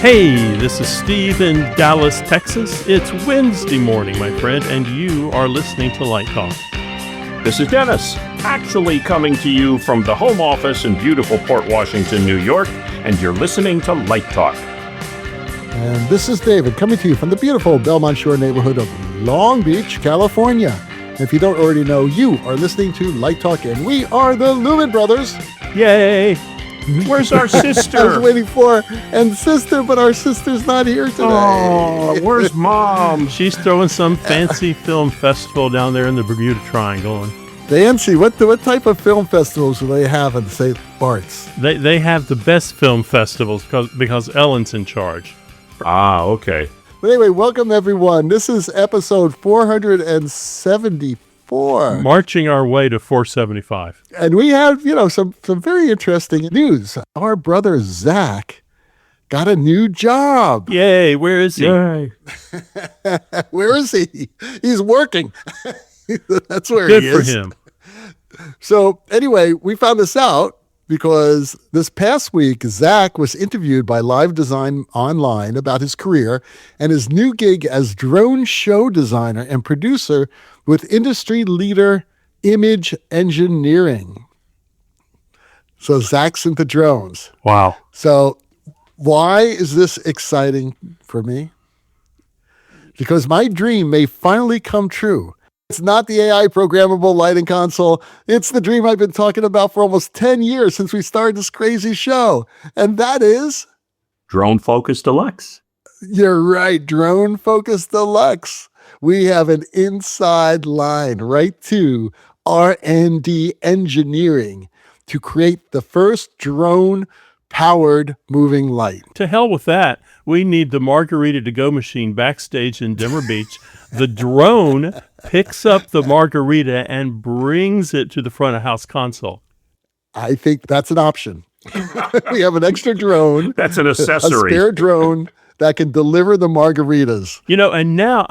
Hey, this is Steve in Dallas, Texas. It's Wednesday morning, my friend, and you are listening to Light Talk. This is Dennis, actually coming to you from the home office in beautiful Port Washington, New York, and you're listening to Light Talk. And this is David, coming to you from the beautiful Belmont Shore neighborhood of Long Beach, California. If you don't already know, you are listening to Light Talk, and we are the Lumen Brothers. Yay! Where's our sister? I was waiting for and sister, but our sister's not here today. Oh, where's Mom? She's throwing some fancy film festival down there in the Bermuda Triangle. And Nancy, what type of film festivals do they have in St. Bart's? they have the best film festivals because Ellen's in charge. Ah, okay. But anyway, welcome everyone. This is episode 474. Marching our way to 475. And we have, some very interesting news. Our brother Zach got a new job. Yay, where is he? Yay. Where is he? He's working. That's where Good he is. for him. So anyway, we found this out because this past week, Zach was interviewed by Live Design Online about his career and his new gig as drone show designer and producer with industry leader Image Engineering. So Zach's into drones. Wow. So why is this exciting for me? Because my dream may finally come true. It's not the AI programmable lighting console. It's the dream I've been talking about for almost 10 years since we started this crazy show. And that is... Drone Focus Deluxe. You're right, Drone Focus Deluxe. We have an inside line right to R&D Engineering to create the first drone-powered moving light. To hell with that. We need the margarita to-go machine backstage in Denver Beach. The drone picks up the margarita and brings it to the front of house console. I think that's an option. We have an extra drone. That's an accessory. A spare drone that can deliver the margaritas. And now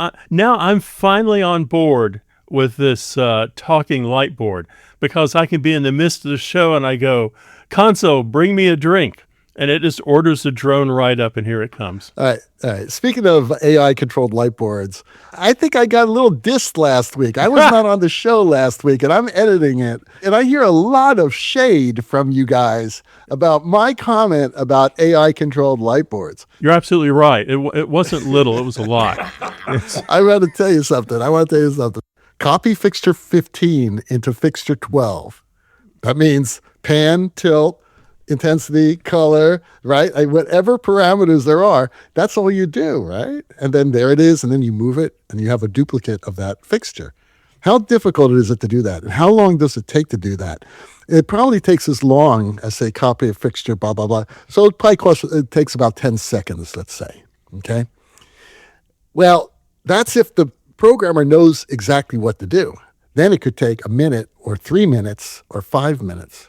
I'm finally on board with this talking light board because I can be in the midst of the show and I go, console, bring me a drink. And it just orders the drone right up, and here it comes. All right. Speaking of AI-controlled light boards, I think I got a little dissed last week. I was not on the show last week, and I'm editing it. And I hear a lot of shade from you guys about my comment about AI-controlled light boards. You're absolutely right. It wasn't little. It was a lot. I want to tell you something. Copy fixture 15 into fixture 12. That means pan, tilt, intensity, color, right? Whatever parameters there are, that's all you do, right? And then there it is, and then you move it, and you have a duplicate of that fixture. How difficult is it to do that? And how long does it take to do that? It probably takes as long as, say, copy a fixture, blah, blah, blah. So it takes about 10 seconds, let's say, okay? Well, that's if the programmer knows exactly what to do. Then it could take a minute or 3 minutes or 5 minutes.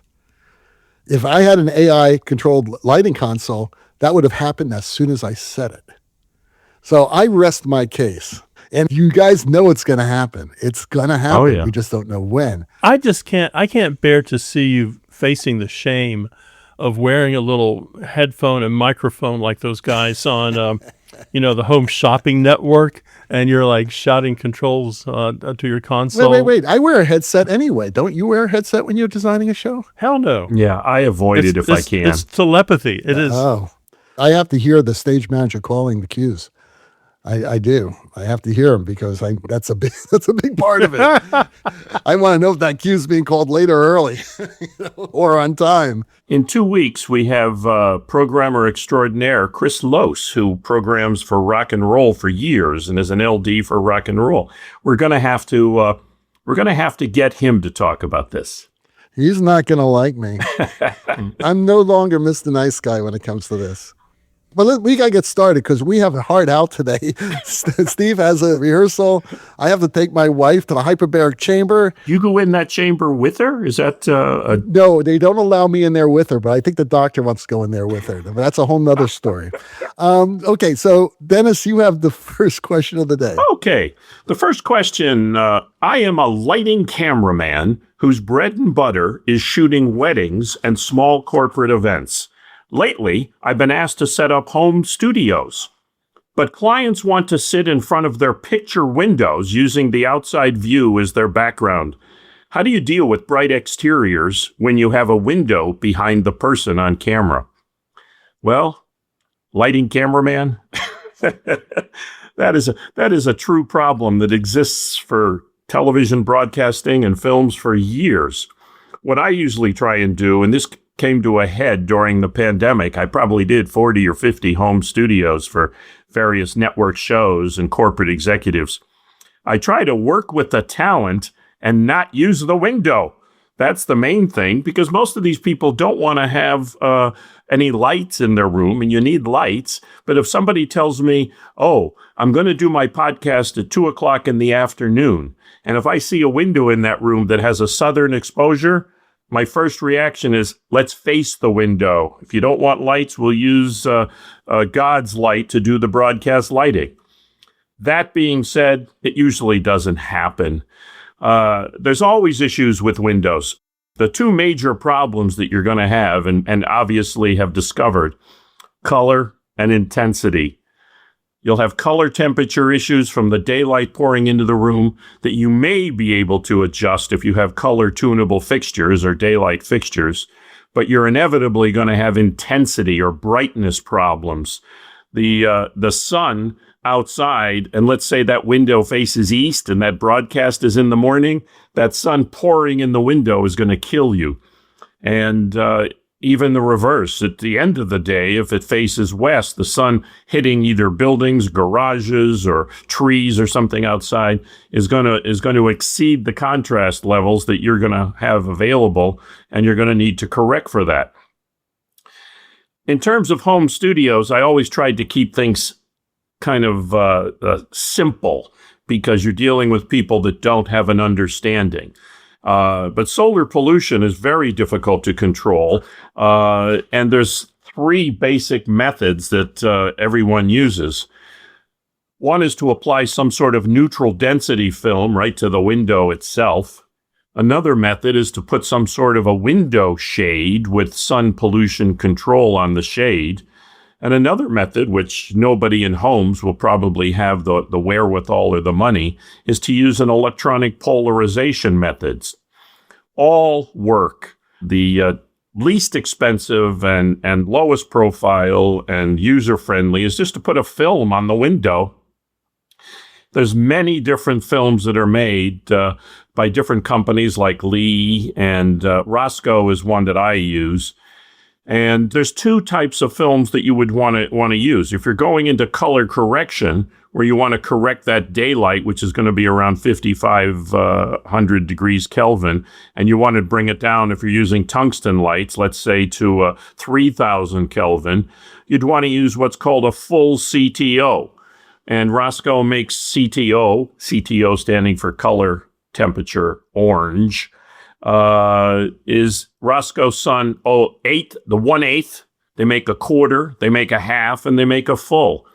If I had an AI-controlled lighting console, that would have happened as soon as I said it. So I rest my case. And you guys know it's going to happen. It's going to happen. Oh, yeah. We just don't know when. I can't bear to see you facing the shame of wearing a little headphone and microphone like those guys on, the Home Shopping Network, and you're like shouting controls to your console. Wait. I wear a headset anyway. Don't you wear a headset when you're designing a show? Hell no. Yeah, I avoid it if I can. It's telepathy. It is. Oh, I have to hear the stage manager calling the cues. I do. I have to hear them because that's a big part of it. I want to know if that cue is being called late or early, or on time. In 2 weeks, we have programmer extraordinaire Chris Lose, who programs for rock and roll for years and is an LD for rock and roll. We're going to have to get him to talk about this. He's not going to like me. I'm no longer Mr. Nice Guy when it comes to this. But we got to get started because we have a hard out today. Steve has a rehearsal. I have to take my wife to the Hypoberic Chamber. You go in that chamber with her? Is that No, they don't allow me in there with her, but I think the doctor wants to go in there with her. But that's a whole nother story. Okay, so Dennis, you have the first question of the day. Okay. The first question, I am a lighting cameraman whose bread and butter is shooting weddings and small corporate events. Lately, I've been asked to set up home studios, but clients want to sit in front of their picture windows using the outside view as their background. How do you deal with bright exteriors when you have a window behind the person on camera? Well, lighting cameraman, that is a true problem that exists for television broadcasting and films for years. What I usually try and do, and this came to a head during the pandemic, I probably did 40 or 50 home studios for various network shows and corporate executives. I try to work with the talent and not use the window. That's the main thing, because most of these people don't want to have any lights in their room, and you need lights. But if somebody tells me, oh, I'm going to do my podcast at 2 o'clock in the afternoon, and if I see a window in that room that has a southern exposure, my first reaction is, let's face the window. If you don't want lights, we'll use God's light to do the broadcast lighting. That being said, it usually doesn't happen. There's always issues with windows. The two major problems that you're going to have, and obviously have discovered, color and intensity. You'll have color temperature issues from the daylight pouring into the room that you may be able to adjust if you have color tunable fixtures or daylight fixtures, but you're inevitably going to have intensity or brightness problems. The sun outside, and let's say that window faces east and that broadcast is in the morning, that sun pouring in the window is going to kill you. And even the reverse, at the end of the day, if it faces west, the sun hitting either buildings, garages, or trees or something outside is going to exceed the contrast levels that you're going to have available, and you're going to need to correct for that. In terms of home studios, I always tried to keep things kind of simple, because you're dealing with people that don't have an understanding. But solar pollution is very difficult to control, and there's three basic methods that everyone uses. One is to apply some sort of neutral density film right to the window itself. Another method is to put some sort of a window shade with sun pollution control on the shade. And another method, which nobody in homes will probably have the wherewithal or the money, is to use an electronic polarization methods. All work. The least expensive and lowest profile and user-friendly is just to put a film on the window. There's many different films that are made by different companies like Lee, and Roscoe is one that I use. And there's two types of films that you would want to use. If you're going into color correction, where you want to correct that daylight, which is going to be around 5,500 degrees Kelvin, and you want to bring it down, if you're using tungsten lights, let's say to 3,000 Kelvin, you'd want to use what's called a full CTO. And Roscoe makes CTO standing for color temperature orange, is Roscoe Sun 8, the 1/8. They make a quarter, they make a half, and they make a full.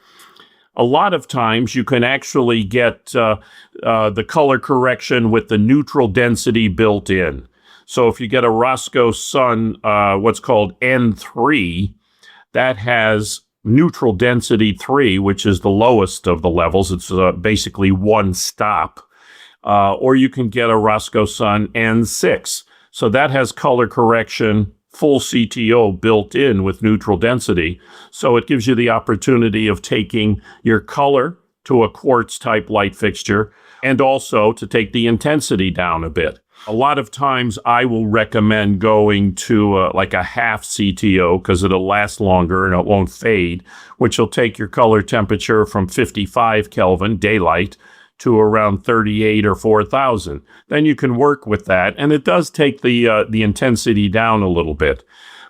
A lot of times you can actually get the color correction with the neutral density built in. So if you get a Roscoe Sun, what's called N3, that has neutral density 3, which is the lowest of the levels. It's basically one stop. Or you can get a Roscoe Sun N6. So that has color correction, full CTO built in with neutral density. So it gives you the opportunity of taking your color to a quartz type light fixture, and also to take the intensity down a bit. A lot of times I will recommend going to like a half CTO, because it'll last longer and it won't fade, which will take your color temperature from 55 Kelvin daylight to around 38 or 4,000. Then you can work with that, and it does take the intensity down a little bit.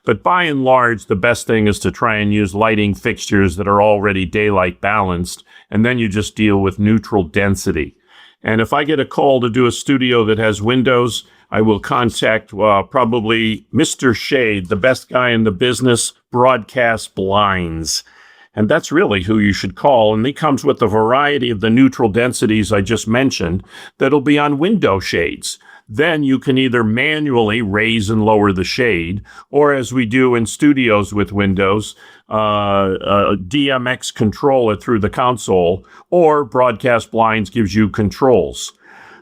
But by and large, the best thing is to try and use lighting fixtures that are already daylight balanced, and then you just deal with neutral density. And if I get a call to do a studio that has windows, I will contact probably Mr. Shade, the best guy in the business, broadcast blinds. And that's really who you should call. And he comes with a variety of the neutral densities I just mentioned that'll be on window shades. Then you can either manually raise and lower the shade, or as we do in studios with Windows, DMX control it through the console, or Broadcast Blinds gives you controls.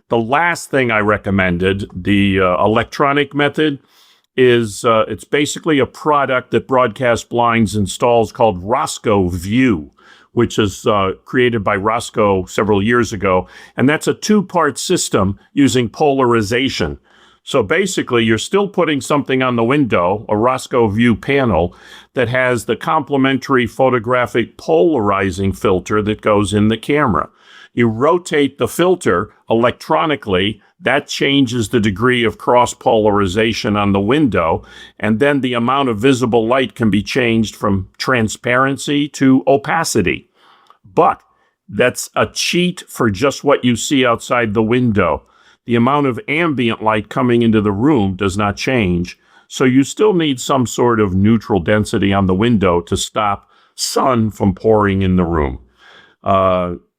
The last thing I recommended, the electronic method, is it's basically a product that Broadcast Blinds installs called Roscoe View, which is created by Roscoe several years ago. And that's a two-part system using polarization. So basically, you're still putting something on the window, a Roscoe View panel, that has the complementary photographic polarizing filter that goes in the camera. You rotate the filter electronically, that changes the degree of cross-polarization on the window, and then the amount of visible light can be changed from transparency to opacity. But that's a cheat for just what you see outside the window. The amount of ambient light coming into the room does not change, so you still need some sort of neutral density on the window to stop sun from pouring in the room.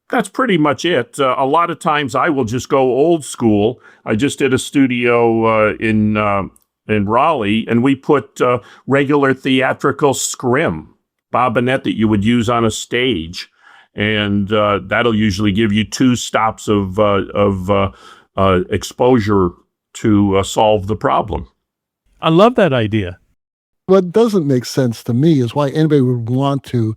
That's pretty much it. A lot of times I will just go old school. I just did a studio in Raleigh, and we put regular theatrical scrim, bobinette that you would use on a stage, and that'll usually give you 2 stops of exposure to solve the problem. I love that idea. What doesn't make sense to me is why anybody would want to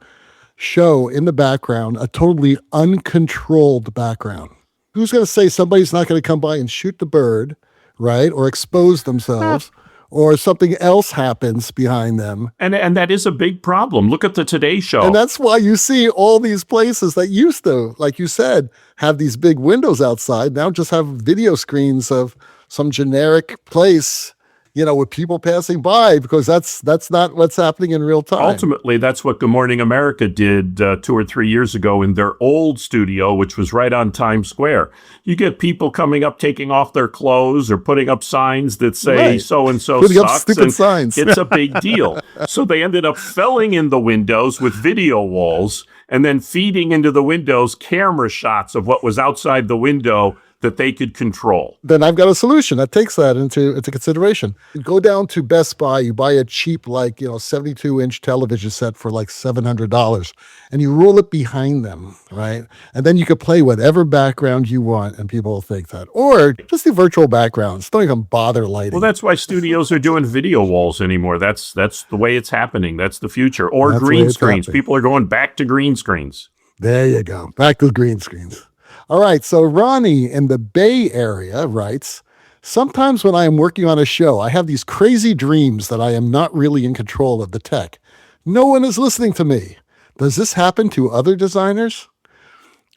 show in the background a totally uncontrolled background. Who's going to say somebody's not going to come by and shoot the bird, right? Or expose themselves, or something else happens behind them. And that is a big problem. Look at the Today Show. And that's why you see all these places that used to, like you said, have these big windows outside, now just have video screens of some generic place, with people passing by, because that's not what's happening in real time. Ultimately, that's what Good Morning America did 2 or 3 years ago in their old studio, which was right on Times Square. You get people coming up, taking off their clothes or putting up signs that say so-and-so putting sucks. Up stupid signs. It's a big deal. So they ended up filling in the windows with video walls and then feeding into the windows camera shots of what was outside the window that they could control. Then I've got a solution that takes that into consideration. You go down to Best Buy, you buy a cheap, 72-inch television set for like $700, and you roll it behind them, right? And then you could play whatever background you want, and people will think that. Or just the virtual backgrounds. Don't even bother lighting. Well, that's why studios are doing video walls anymore. That's the way it's happening. That's the future. Or that's green screens. People are going back to green screens. There you go. Back to green screens. All right, so Ronnie in the Bay Area writes, sometimes when I am working on a show, I have these crazy dreams that I am not really in control of the tech. No one is listening to me. Does this happen to other designers?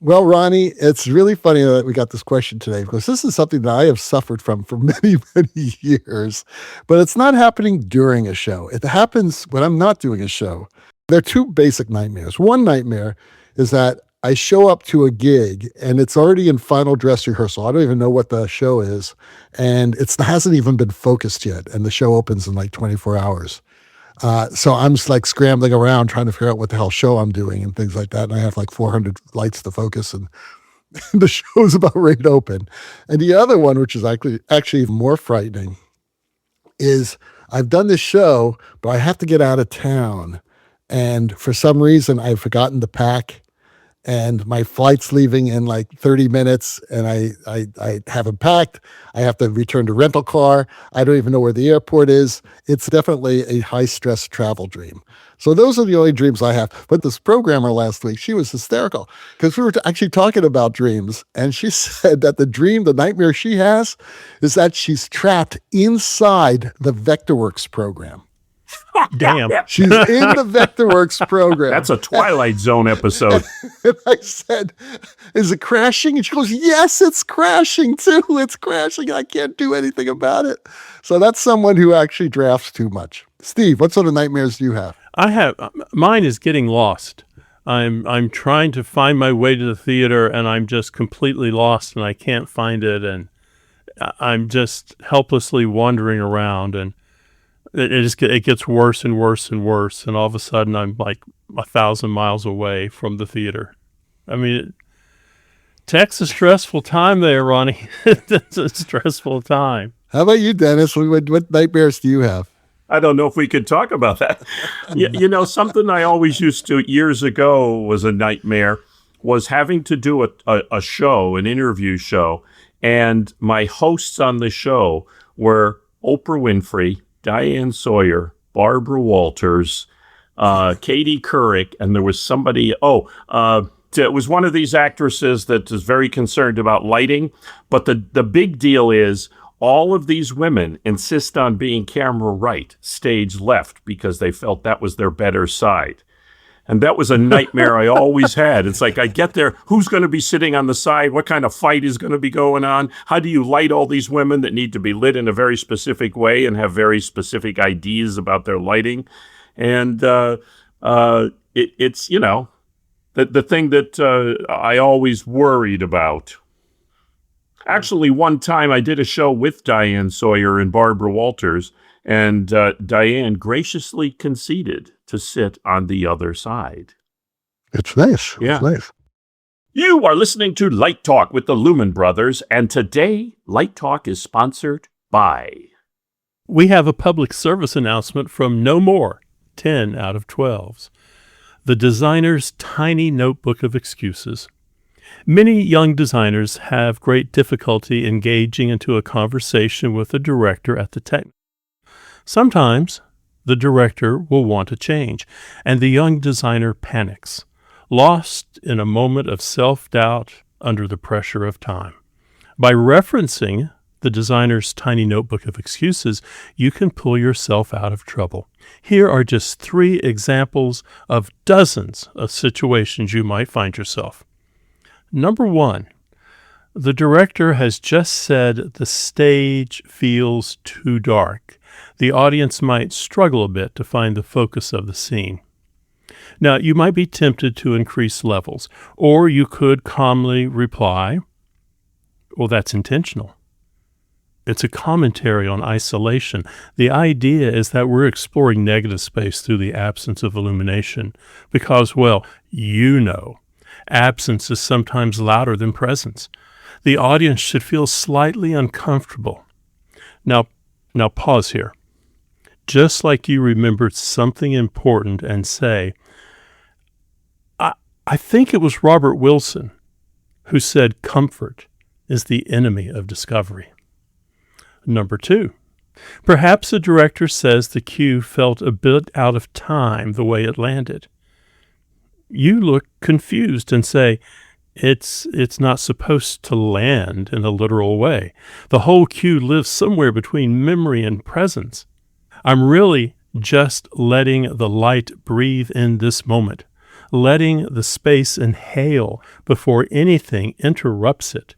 Well, Ronnie, it's really funny that we got this question today, because this is something that I have suffered from for many, many years. But it's not happening during a show. It happens when I'm not doing a show. There are 2 basic nightmares. One nightmare is that I show up to a gig and it's already in final dress rehearsal. I don't even know what the show is. And it hasn't even been focused yet. And the show opens in like 24 hours. So I'm just like scrambling around trying to figure out what the hell show I'm doing and things like that. And I have like 400 lights to focus, and the show's about ready to open. And the other one, which is actually even more frightening, is I've done this show, but I have to get out of town. And for some reason, I've forgotten to pack. And my flight's leaving in like 30 minutes, and I haven't packed. I have to return to rental car. I don't even know where the airport is. It's definitely a high-stress travel dream. So those are the only dreams I have. But this programmer last week, she was hysterical, because we were actually talking about dreams, and she said that the nightmare she has, is that she's trapped inside the Vectorworks program. Damn. She's in the Vectorworks program. That's a Twilight Zone episode. And I said, is it crashing? And she goes, yes, it's crashing too. It's crashing. I can't do anything about it. So that's someone who actually drafts too much. Steve, what sort of nightmares do you have? Mine is getting lost. I'm trying to find my way to the theater, and I'm just completely lost, and I can't find it, and I'm just helplessly wandering around, and it gets worse and worse and worse, and all of a sudden I'm like 1,000 miles away from the theater. I mean, Tech's a stressful time there, Ronnie. That's a stressful time. How about you, Dennis? What nightmares do you have? I don't know if we could talk about that. Something I always used to years ago was a nightmare was having to do a show, an interview show. And my hosts on the show were Oprah Winfrey, Diane Sawyer, Barbara Walters, Katie Couric, and there was somebody, it was one of these actresses that is very concerned about lighting. But the big deal is all of these women insist on being camera right, stage left, because they felt that was their better side. And that was a nightmare I always had. It's like I get there, who's going to be sitting on the side? What kind of fight is going to be going on? How do you light all these women that need to be lit in a very specific way and have very specific ideas about their lighting? And it's the thing that I always worried about. Actually, one time I did a show with Diane Sawyer and Barbara Walters, and Diane graciously conceded to sit on the other side. It's nice. Yeah. It's nice. You are listening to Light Talk with the Lumen Brothers, and today Light Talk is sponsored by... We have a public service announcement from No More, 10 out of 12s. The designer's tiny notebook of excuses. Many young designers have great difficulty engaging into a conversation with the director at the tech. Sometimes the director will want to change, and the young designer panics, lost in a moment of self-doubt under the pressure of time. By referencing the designer's tiny notebook of excuses, you can pull yourself out of trouble. Here are just 3 examples of dozens of situations you might find yourself. Number 1, the director has just said the stage feels too dark. The audience might struggle a bit to find the focus of the scene. Now, you might be tempted to increase levels, or you could calmly reply, well, that's intentional. It's a commentary on isolation. The idea is that we're exploring negative space through the absence of illumination because, well, absence is sometimes louder than presence. The audience should feel slightly uncomfortable. Now pause here. Just like you remembered something important and say, I think it was Robert Wilson who said comfort is the enemy of discovery. Number 2, perhaps the director says the cue felt a bit out of time the way it landed. You look confused and say, it's not supposed to land in a literal way. The whole cue lives somewhere between memory and presence. I'm really just letting the light breathe in this moment, letting the space inhale before anything interrupts it.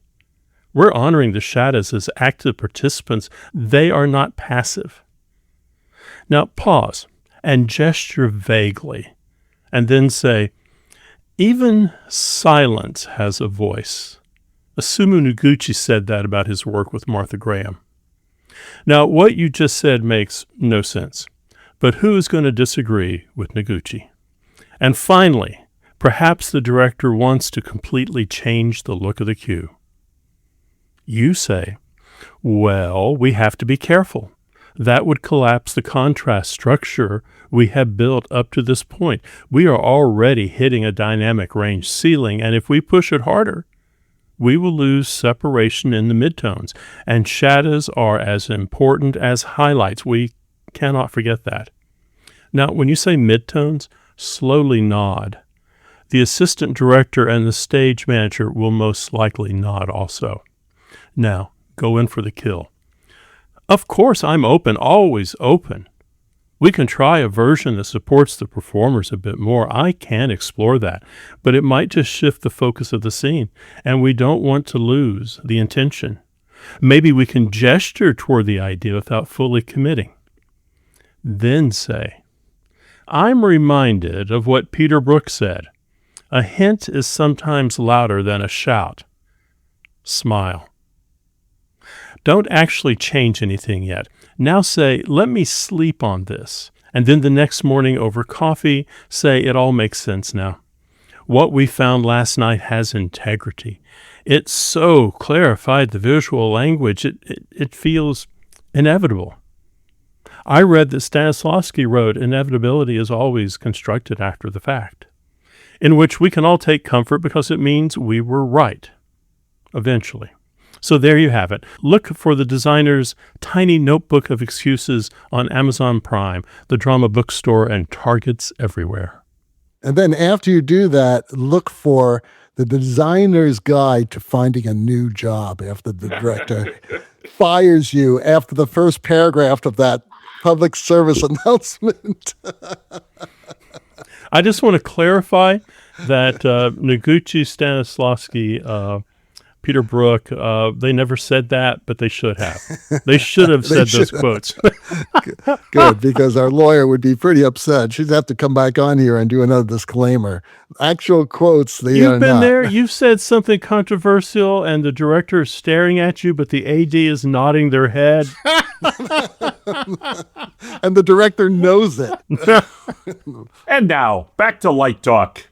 We're honoring the shadows as active participants. They are not passive. Now pause and gesture vaguely, and then say, even silence has a voice. Asumu Noguchi said that about his work with Martha Graham. Now, what you just said makes no sense, but who is going to disagree with Noguchi? And finally, perhaps the director wants to completely change the look of the cue. You say, well, we have to be careful. That would collapse the contrast structure we have built up to this point. We are already hitting a dynamic range ceiling, and if we push it harder, we will lose separation in the midtones, and shadows are as important as highlights. We cannot forget that. Now, when you say midtones, slowly nod. The assistant director and the stage manager will most likely nod also. Now, go in for the kill. Of course, I'm open, always open. We can try a version that supports the performers a bit more. I can explore that, but it might just shift the focus of the scene, and we don't want to lose the intention. Maybe we can gesture toward the idea without fully committing. Then say, I'm reminded of what Peter Brook said. A hint is sometimes louder than a shout. Smile. Don't actually change anything yet. Now say, let me sleep on this. And then the next morning over coffee, say, it all makes sense now. What we found last night has integrity. It so clarified the visual language, it feels inevitable. I read that Stanislavski wrote, inevitability is always constructed after the fact, in which we can all take comfort because it means we were right, eventually. So there you have it. Look for the designer's tiny notebook of excuses on Amazon Prime, the drama bookstore, and Targets everywhere. And then after you do that, look for the designer's guide to finding a new job after the director fires you after the first paragraph of that public service announcement. I just want to clarify that Noguchi, Stanislavski, Peter Brook, they never said that, but they should have. They should have said those quotes. Good, because our lawyer would be pretty upset. She'd have to come back on here and do another disclaimer. Actual quotes, You've been there. You've said something controversial, and the director is staring at you, but the AD is nodding their head. And the director knows it. And now, back to Light Talk.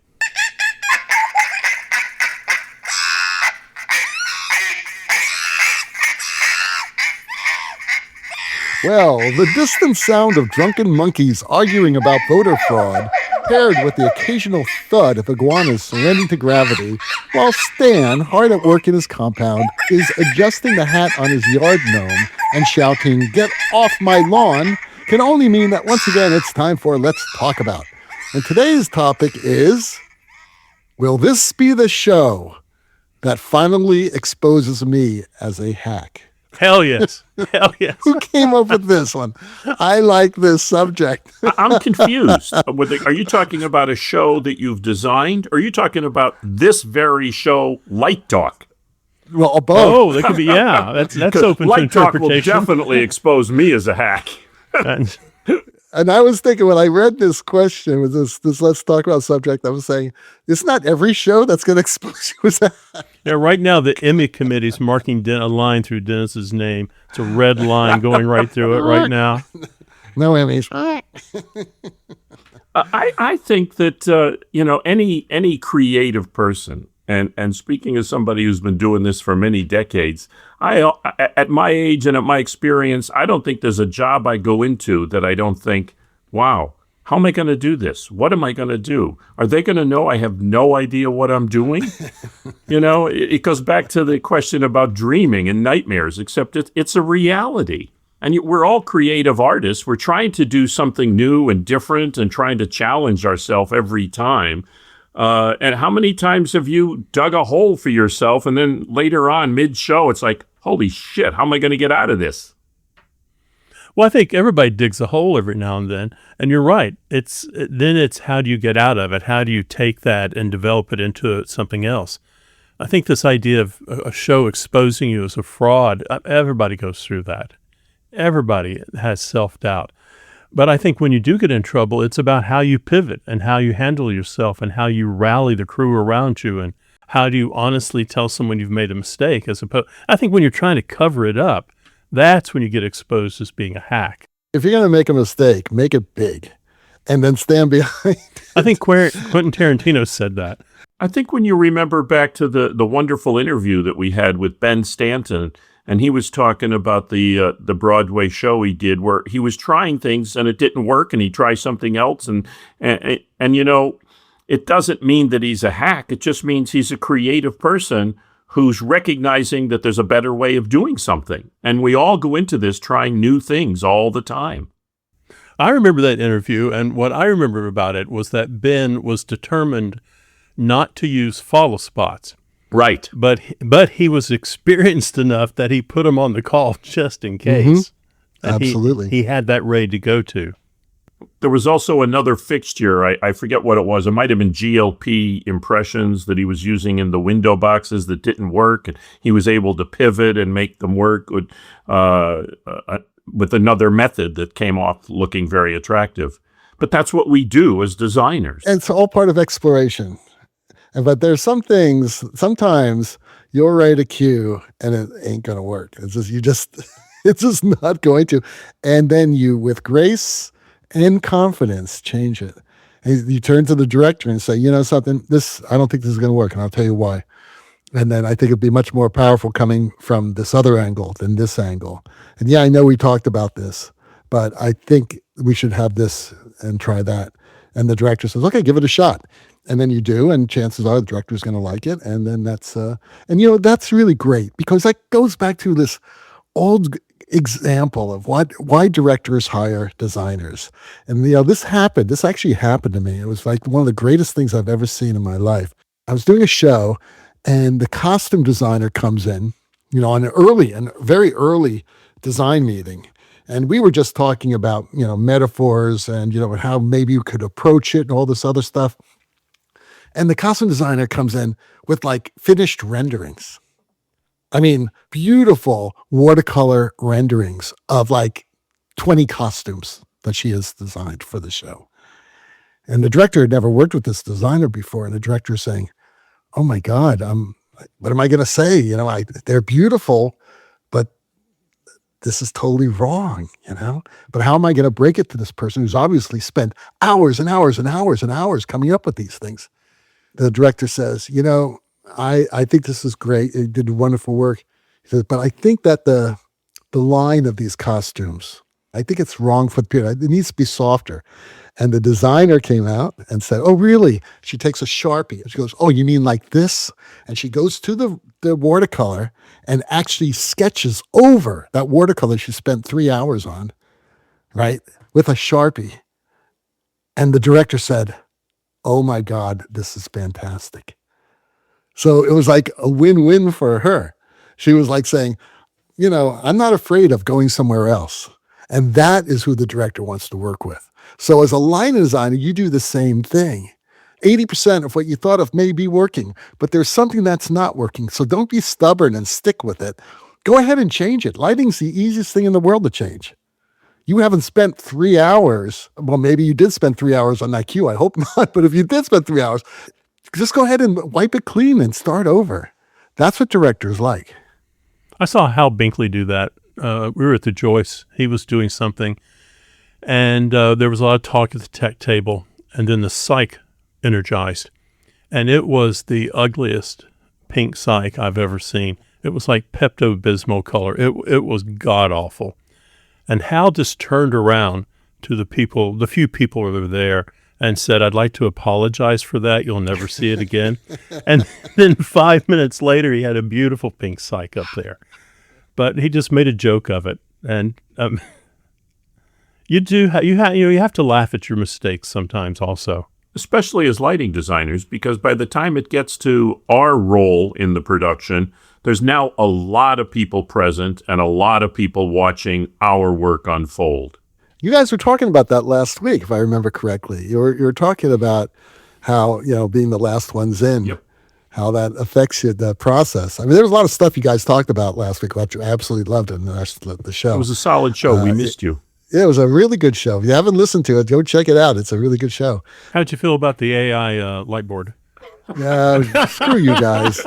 Well, the distant sound of drunken monkeys arguing about voter fraud, paired with the occasional thud of iguanas surrendering to gravity, while Stan, hard at work in his compound, is adjusting the hat on his yard gnome and shouting, "Get off my lawn," can only mean that once again it's time for Let's Talk About. And today's topic is, will this be the show that finally exposes me as a hack? Hell yes. Hell yes. Who came up with this one? I like this subject. I'm confused. Are you talking about a show that you've designed, or are you talking about this very show, Light Talk? Well, both. Oh, that could be, yeah. That's open to Light Talk will interpretation. definitely expose me as a hack. And I was thinking when I read this question with this Let's Talk About subject, I was saying, it's not every show that's going to expose you as a hack. Yeah, right now the Emmy committee's marking a line through Dennis's name. It's a red line going right through it right now. No Emmys. I think that any creative person, and speaking as somebody who's been doing this for many decades, at my age and at my experience, I don't think there's a job I go into that I don't think, wow, how am I going to do this? What am I going to do? Are they going to know I have no idea what I'm doing? It goes back to the question about dreaming and nightmares, except it's a reality. And we're all creative artists. We're trying to do something new and different and trying to challenge ourselves every time. And how many times have you dug a hole for yourself and then later on, mid-show, it's like, holy shit, how am I going to get out of this? Well, I think everybody digs a hole every now and then. And you're right. It's how do you get out of it? How do you take that and develop it into something else? I think this idea of a show exposing you as a fraud, everybody goes through that. Everybody has self-doubt. But I think when you do get in trouble, it's about how you pivot and how you handle yourself and how you rally the crew around you and how do you honestly tell someone you've made a mistake. I think when you're trying to cover it up, that's when you get exposed as being a hack. If you're going to make a mistake, make it big and then stand behind it. I think Quentin Tarantino said that. I think when you remember back to the wonderful interview that we had with Ben Stanton, and he was talking about the Broadway show he did where he was trying things and it didn't work and he tried something else. And it doesn't mean that he's a hack. It just means he's a creative person who's recognizing that there's a better way of doing something. And we all go into this trying new things all the time. I remember that interview, and what I remember about it was that Ben was determined not to use follow spots. Right. But he was experienced enough that he put them on the call just in case. Mm-hmm. Absolutely. He had that ready to go to. There was also another fixture. I forget what it was. It might have been GLP impressions that he was using in the window boxes that didn't work. And he was able to pivot and make them work with another method that came off looking very attractive. But that's what we do as designers. And it's all part of exploration. But there's some things, sometimes you'll write a cue and it ain't going to work. It's just not going to. And then you, with grace and confidence, change it. And you turn to the director and say, something, I don't think this is going to work. And I'll tell you why. And then I think it'd be much more powerful coming from this other angle than this angle. And yeah, I know we talked about this, but I think we should have this and try that. And the director says, okay, give it a shot. And then you do, and chances are the director's going to like it. And then that's, that's really great because that goes back to this old example of why directors hire designers. And, this actually happened to me. It was like one of the greatest things I've ever seen in my life. I was doing a show and the costume designer comes in, on a very early design meeting. And we were just talking about, metaphors and, how maybe you could approach it and all this other stuff. And the costume designer comes in with like finished renderings. I mean, beautiful watercolor renderings of like 20 costumes that she has designed for the show. And the director had never worked with this designer before. And the director is saying, oh my God, what am I going to say? They're beautiful, but this is totally wrong, But how am I going to break it to this person who's obviously spent hours and hours and hours and hours coming up with these things? The director says, I think this is great. It did wonderful work. He says, but I think that the line of these costumes, I think it's wrong for the period. It needs to be softer. And the designer came out and said, oh, really? She takes a Sharpie and she goes, oh, you mean like this? And she goes to the watercolor and actually sketches over that watercolor she spent 3 hours on, right, with a Sharpie. And the director said, oh my God, this is fantastic. So it was like a win-win for her. She was like saying, I'm not afraid of going somewhere else. And that is who the director wants to work with. So as a line designer, you do the same thing. 80% of what you thought of may be working, but there's something that's not working. So don't be stubborn and stick with it. Go ahead and change it. Lighting's the easiest thing in the world to change. You haven't spent 3 hours. Well, maybe you did spend 3 hours on that cue. I hope not. But if you did spend 3 hours, just go ahead and wipe it clean and start over. That's what directors like. I saw Hal Binkley do that. We were at the Joyce. He was doing something, and there was a lot of talk at the tech table, and then the psych energized, and it was the ugliest pink psych I've ever seen. It was like Pepto-Bismol color. It was god-awful. And Hal just turned around to the few people that were there, and said, I'd like to apologize for that. You'll never see it again. And then 5 minutes later, he had a beautiful pink psych up there. But he just made a joke of it. And you have to laugh at your mistakes sometimes also. Especially as lighting designers, because by the time it gets to our role in the production, there's now a lot of people present and a lot of people watching our work unfold. You guys were talking about that last week, if I remember correctly. You were talking about how, being the last ones in, Yep. how that affects you, the process. I mean, there was a lot of stuff you guys talked about last week, which I absolutely loved in the show. It was a solid show. We missed you. Yeah, it was a really good show. If you haven't listened to it, go check it out. It's a really good show. How did you feel about the AI light board? Screw you guys.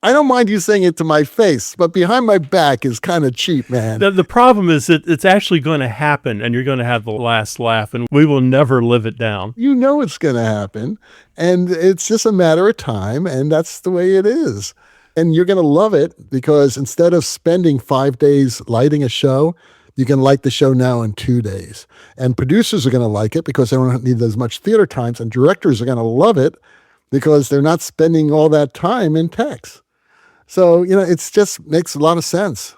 I don't mind you saying it to my face, but behind my back is kind of cheap, man. The problem is that it's actually going to happen, and you're going to have the last laugh, and we will never live it down. You know it's going to happen, and it's just a matter of time, and that's the way it is. And you're going to love it because instead of spending 5 days lighting a show, you can light the show now in 2 days. And producers are going to like it because they don't need as much theater times, and directors are going to love it because they're not spending all that time in text. So, it just makes a lot of sense.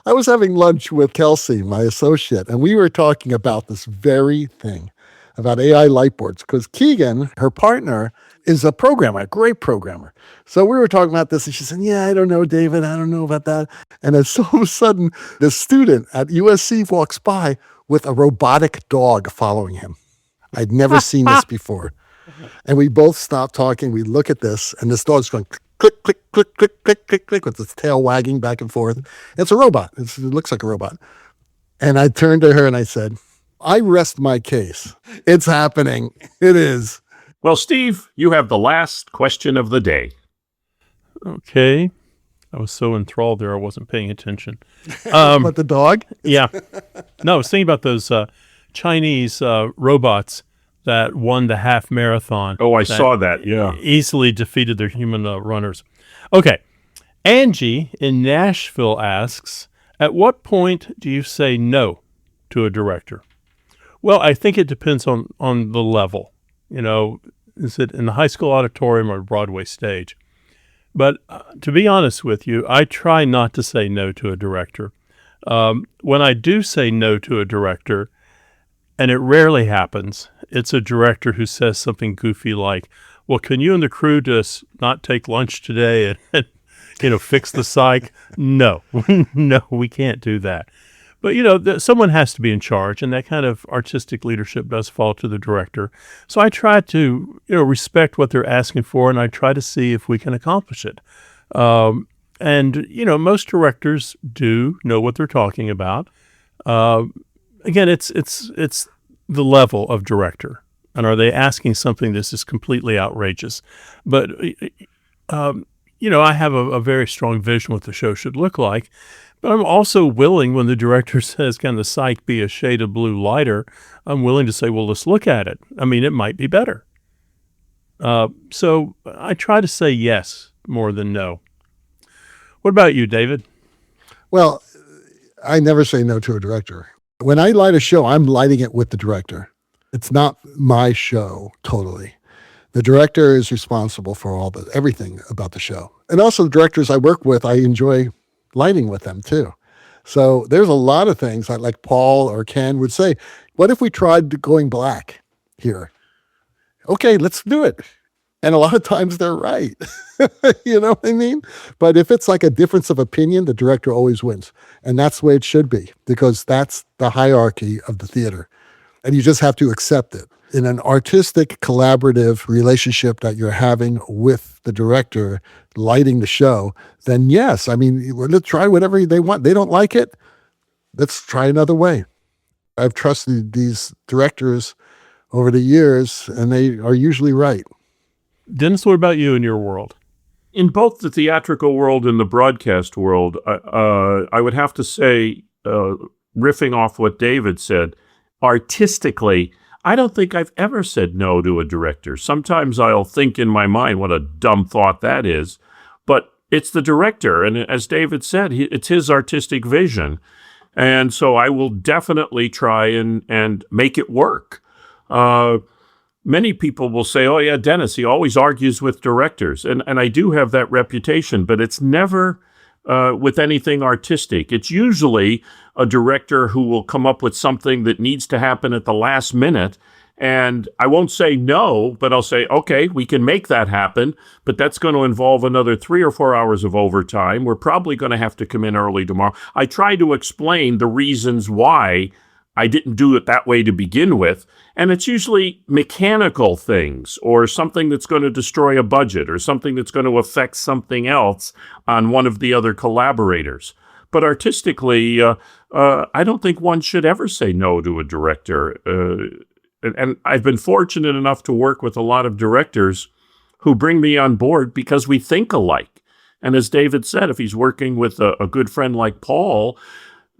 I was having lunch with Kelsey, my associate, and we were talking about this very thing, about AI light boards, because Keegan, her partner, is a programmer, a great programmer. So we were talking about this, and she said, yeah, I don't know, David, I don't know about that. And then all of a sudden, the student at USC walks by with a robotic dog following him. I'd never seen this before. And we both stop talking, we look at this, and this dog's going click, click, click, click, click, click, click, with its tail wagging back and forth. It's a robot. It looks like a robot. And I turned to her and I said, I rest my case. It's happening. It is. Well, Steve, you have the last question of the day. Okay. I was so enthralled there, I wasn't paying attention. But the dog? Yeah. No, I was thinking about those Chinese robots that won the half marathon. Oh, I that saw that. Yeah. easily defeated the human runners. Okay. Angie in Nashville asks, at what point do you say no to a director? Well, I think it depends on the level. You know, is it in the high school auditorium or Broadway stage? But to be honest with you, I try not to say no to a director. When I do say no to a director, and it rarely happens, it's a director who says something goofy like, well, can you and the crew just not take lunch today and fix the psych? No, no, we can't do that. But, someone has to be in charge, and that kind of artistic leadership does fall to the director. So I try to, respect what they're asking for, and I try to see if we can accomplish it. Most directors do know what they're talking about. Again, it's the level of director, and are they asking something that's just completely outrageous? But I have a very strong vision what the show should look like. But I'm also willing, when the director says, can the psych be a shade of blue lighter, I'm willing to say, well, let's look at it. I mean, it might be better. So I try to say yes more than no. What about you, David? Well, I never say no to a director. When I light a show, I'm lighting it with the director. It's not my show totally. The director is responsible for everything about the show. And also the directors I work with, I enjoy lighting with them too. So there's a lot of things like Paul or Ken would say, what if we tried going black here? Okay, let's do it. And a lot of times they're right. You know what I mean? But if it's like a difference of opinion, the director always wins. And that's the way it should be, because that's the hierarchy of the theater. And you just have to accept it. In an artistic, collaborative relationship that you're having with the director lighting the show, then yes, I mean, let's try whatever they want. They don't like it, let's try another way. I've trusted these directors over the years, and they are usually right. Dennis, what about you in your world? In both the theatrical world and the broadcast world, I would have to say, riffing off what David said, artistically, I don't think I've ever said no to a director. Sometimes I'll think in my mind what a dumb thought that is, but it's the director. And as David said, it's his artistic vision. And so I will definitely try and make it work. Many people will say, oh yeah, Dennis, he always argues with directors. And I do have that reputation, but it's never with anything artistic. It's usually a director who will come up with something that needs to happen at the last minute. And I won't say no, but I'll say, okay, we can make that happen, but that's going to involve another 3 or 4 hours of overtime. We're probably going to have to come in early tomorrow. I try to explain the reasons why I didn't do it that way to begin with. And it's usually mechanical things or something that's going to destroy a budget or something that's going to affect something else on one of the other collaborators. But artistically, I don't think one should ever say no to a director. And I've been fortunate enough to work with a lot of directors who bring me on board because we think alike. And as David said, if he's working with a good friend like Paul,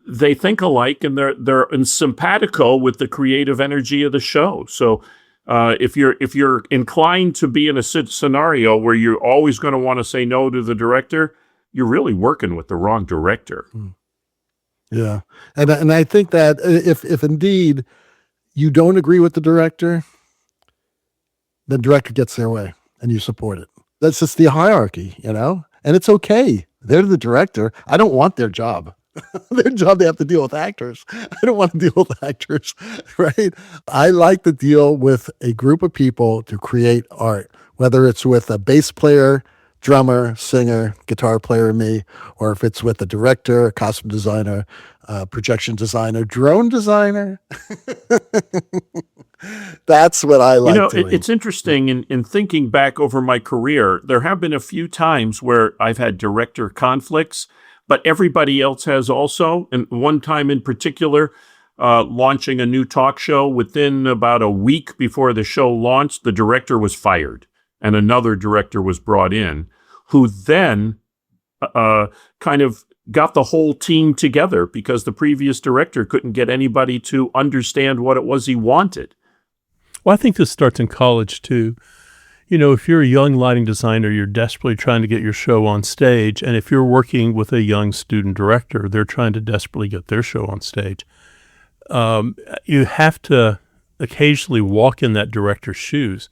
they think alike and they're in simpatico with the creative energy of the show. So if you're inclined to be in a scenario where you're always going to want to say no to the director, you're really working with the wrong director. Yeah. And I think that if indeed you don't agree with the director, the director gets their way and you support it. That's just the hierarchy, and it's okay. They're the director. I don't want their job. Their job, they have to deal with actors. I don't want to deal with actors, right? I like to deal with a group of people to create art, whether it's with a bass player, drummer, singer, guitar player, me, or if it's with a director, a costume designer, projection designer, drone designer. That's what I like doing. It's interesting in thinking back over my career, there have been a few times where I've had director conflicts, but everybody else has also. And one time in particular, launching a new talk show, within about a week before the show launched, the director was fired and another director was brought in, who then kind of got the whole team together because the previous director couldn't get anybody to understand what it was he wanted. Well, I think this starts in college too. You know, if you're a young lighting designer, you're desperately trying to get your show on stage. And if you're working with a young student director, they're trying to desperately get their show on stage. You have to occasionally walk in that director's shoes.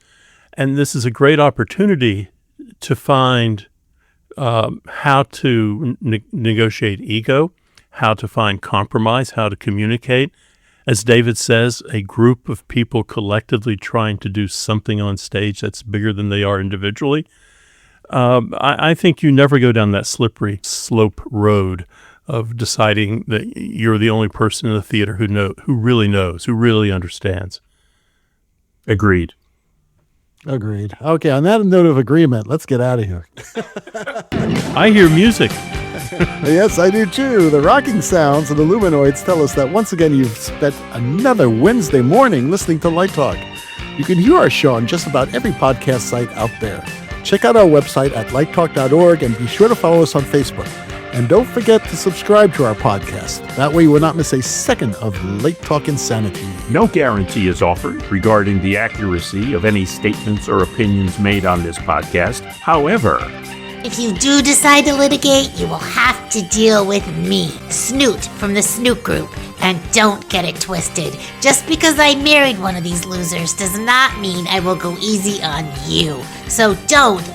And this is a great opportunity to find how to negotiate ego, how to find compromise, how to communicate. As David says, a group of people collectively trying to do something on stage that's bigger than they are individually. I think you never go down that slippery slope road of deciding that you're the only person in the theater who really knows, who really understands. Agreed. Agreed. Okay, on that note of agreement, let's get out of here. I hear music. Yes, I do too. The rocking sounds of the Luminoids tell us that once again you've spent another Wednesday morning listening to Light Talk. You can hear our show on just about every podcast site out there. Check out our website at lighttalk.org and be sure to follow us on Facebook. And don't forget to subscribe to our podcast. That way you will not miss a second of Light Talk insanity. No guarantee is offered regarding the accuracy of any statements or opinions made on this podcast. However, if you do decide to litigate, you will have to deal with me, Snoot from the Snoot Group. And don't get it twisted. Just because I married one of these losers does not mean I will go easy on you. So don't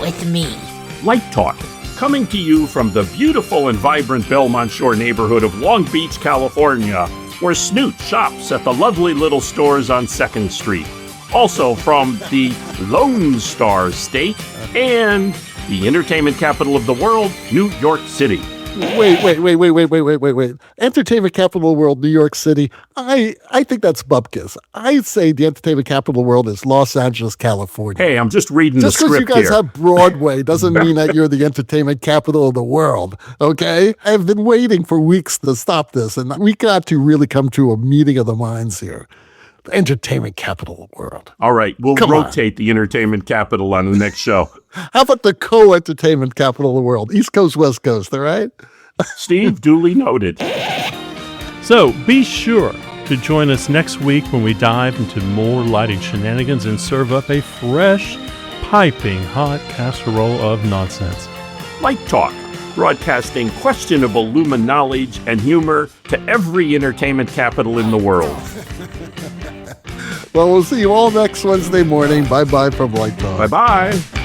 with me. Light Talk, coming to you from the beautiful and vibrant Belmont Shore neighborhood of Long Beach, California, where Snoot shops at the lovely little stores on 2nd Street. Also from the Lone Star State and the entertainment capital of the world, New York City. Wait. Entertainment capital of the world, New York City. I think that's bupkis. I'd say the entertainment capital of the world is Los Angeles, California. Hey, I'm just reading Just the script because you guys here. have Broadway doesn't mean that you're the entertainment capital of the world, okay? I've been waiting for weeks to stop this, and we got to really come to a meeting of the minds here. The entertainment capital of the world. All right, we'll Come on. rotate the entertainment capital on the next show. How about the co-entertainment capital of the world? East Coast, West Coast, all right? Steve, duly noted. So be sure to join us next week when we dive into more lighting shenanigans and serve up a fresh, piping hot casserole of nonsense. Light Talk, broadcasting questionable Lumen knowledge and humor to every entertainment capital in the world. Well, we'll see you all next Wednesday morning. Bye-bye from Light Talk. Bye-bye.